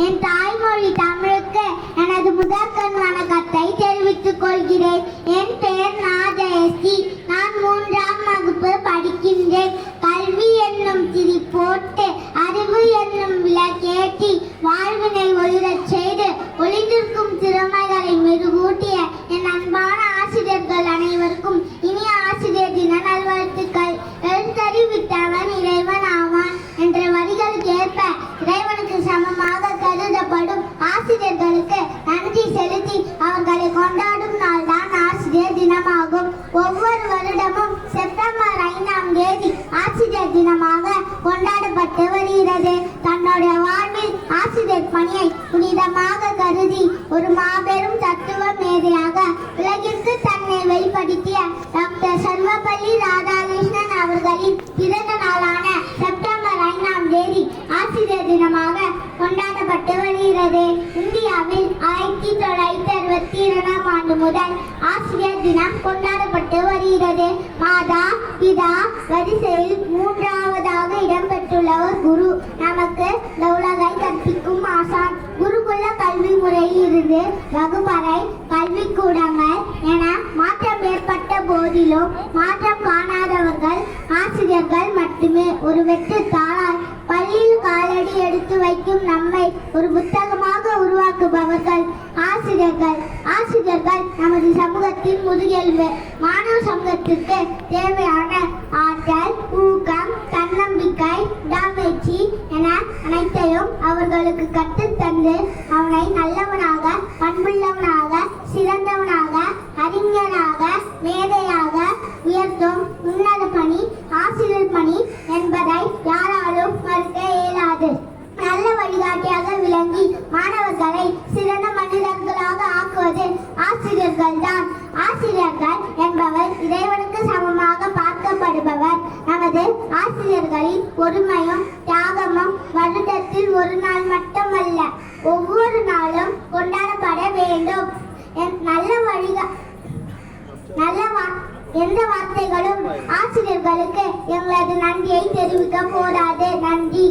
என் தாய்மொழி தமிழுக்கு எனது முதற்கண் வணக்கத்தை தெரிவித்துக் கொள்கிறேன். என் பெயர் நாஜயஸ்ரீ. நான் 3ஆம் வகுப்பு படிக்கின்றேன். கல்வி என்னும் திரி போட்டு அறிவு என்னும் விளக்கேற்றி வாழ்வினை ஒளிரச் செய்து ஒளிந்திருக்கும் திறமைகளை மெருகூட்டிய என் அன்பான ஆசிரியர்கள் அனைவருக்கும் இனிய ஆசிரியர் தின நல்வாழ்த்துக்கள். எழுத்தறிவித்தவன் இறைவன் ஆவான் என்ற வரிகளுக்கு ஏற்ப இறைவனுக்கு சமமாக கருதப்படும் ஆசிரியர்களுக்கு நன்றி செலுத்தி அவர்களை கொண்டாடும் நாள் தான் ஆசிரியர் தினமாகும். ஒவ்வொரு வருடமும் செப்டம்பர் 5ஆம் தேதி ஆசிரியர் தினமாக கொண்டாடப்பட்டு வருகிறது. தன்னுடைய வாழ்வில் ஆசிரியர் பணியை புனிதமாக கருதி ஒரு மாபெரும் தத்துவ மேதையாக உலகிற்கு தன்னை வெளிப்படுத்திய டாக்டர் சர்வப்பள்ளி ராதாகிருஷ்ணன் அவர்களின் பிறந்த நாளான செப்டம்பர் 5ஆம் தேதி ஆசிரியர் தினமாக கொண்டாடப்பட்டு வருகிறது. இந்தியாவில் 1962ஆம் ஆண்டு முதல் ஆசிரியர் தினம் கொண்டாடப்பட்டு வருகிறது. மாதா பிதா வரிசையில் 3ஆவதாக இடம்பெற்றுள்ளவர் குரு. நமக்கு உலகை கற்பிக்கும் ஆசான். குருகுல கல்வி முறையில் இருந்து வகுப்பறை கல்விக்கூடங்கள் என மாற்றம் ஏற்பட்ட போதிலும் மாற்றம் காணாதவர்கள் ஆசிரியர்கள் மட்டுமே. ஒரு வெற்று தாளால் பள்ளியில் காலடி எடுத்து வைக்கும் நம்மை ஒரு புத்தகமாக உருவாக்குபவர்கள் ஆசிரியர்கள். ஆசிரியர்கள் நமது சமூகத்தின் முதுகெலும்பு. மாணவ சமூகத்திற்கு தேவையான ஆற்றல், ஊக்கம், தன்னம்பிக்கை, விடாமுயற்சி என அனைத்தையும் அவர்களுக்கு கற்றுத்தந்து அவனை நல்லவனாக, பண்புள்ளவனாக, சிறந்தவனாக, அறிஞனாக, மேதையாக உயர்த்தும் உன்னத பணி ஆசிரியர் பணி என்பதை யாராலும் மறுக்க இயலாது. நல்ல வழிகாட்டியாக விளங்கி மாணவர்களை சிறந்த மனிதர்களாக ஆக்குவது ஆசிரியர்கள் தான். ஆசிரியர்கள் என்பவர் இறைவனுக்கு சமமாக பார்க்கப்படுபவர். நமது ஆசிரியர்களின் பொறுமையும் தியாகமும் வருடத்தில் ஒரு நாள் மட்டுமல்ல, ஒவ்வொரு நாளும் கொண்டாடப்பட வேண்டும். எந்த வார்த்தைகளும் ஆசிரியர்களுக்கு எங்களது நன்றியை தெரிவிக்க போதாது. நன்றி.